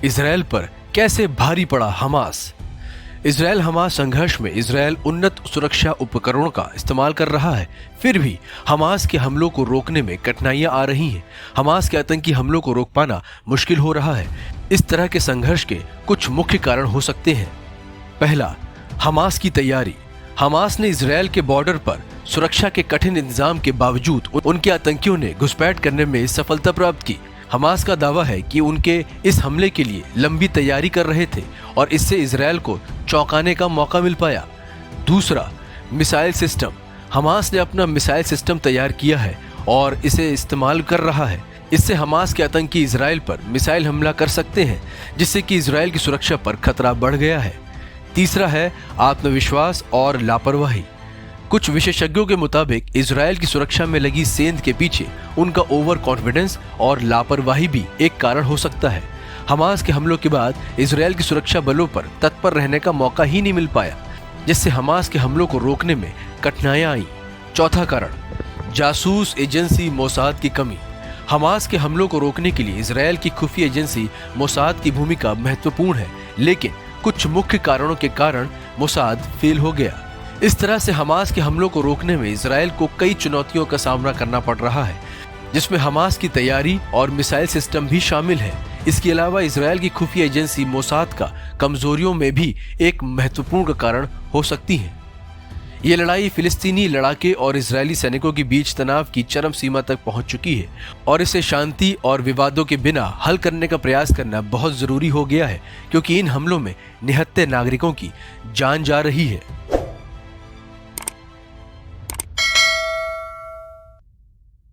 Israel पर कैसे भारी पड़ा हमास। इजरायल हमास संघर्ष में इजरायल उन्नत सुरक्षा उपकरणों का इस्तेमाल कर रहा है, फिर भी हमास के हमलों को रोकने में कठिनाइयां आ रही हैं। हमास के आतंकी हमलों को रोक पाना मुश्किल हो रहा है। इस तरह के संघर्ष के कुछ मुख्य कारण हो सकते हैं। पहला, हमास की तैयारी। हमास ने इजरायल के बॉर्डर पर सुरक्षा के कठिन इंतजाम के बावजूद उनके आतंकियों ने घुसपैठ करने में सफलता प्राप्त की। हमास का दावा है कि उनके इस हमले के लिए लंबी तैयारी कर रहे थे और इससे इजरायल को चौंकाने का मौका मिल पाया। दूसरा, मिसाइल सिस्टम। हमास ने अपना मिसाइल सिस्टम तैयार किया है और इसे इस्तेमाल कर रहा है। इससे हमास के आतंकी इजरायल पर मिसाइल हमला कर सकते हैं, जिससे कि इजरायल की सुरक्षा पर खतरा बढ़ गया है। तीसरा है आत्मविश्वास और लापरवाही। कुछ विशेषज्ञों के मुताबिक इजरायल की सुरक्षा में लगी सेंध के पीछे उनका ओवर कॉन्फिडेंस और लापरवाही भी एक कारण हो सकता है। हमास के हमलों के बाद इजरायल की सुरक्षा बलों पर तत्पर रहने का मौका ही नहीं मिल पाया, जिससे हमास के हमलों को रोकने में कठिनाइयां आई। चौथा कारण, जासूस एजेंसी मोसाद की कमी। हमास के हमलों को रोकने के लिए इजरायल की खुफिया एजेंसी मोसाद की भूमिका महत्वपूर्ण है, लेकिन कुछ मुख्य कारणों के कारण मोसाद फेल हो गया। इस तरह से हमास के हमलों को रोकने में इजरायल को कई चुनौतियों का सामना करना पड़ रहा है, जिसमें हमास की तैयारी और मिसाइल सिस्टम भी शामिल है। इसके अलावा इजरायल की खुफिया एजेंसी मोसाद का कमजोरियों में भी एक महत्वपूर्ण कारण हो सकती है। ये लड़ाई फिलिस्तीनी लड़ाके और इजरायली सैनिकों के बीच तनाव की चरम सीमा तक पहुंच चुकी है और इसे शांति और विवादों के बिना हल करने का प्रयास करना बहुत जरूरी हो गया है, क्योंकि इन हमलों में निहत्थे नागरिकों की जान जा रही है।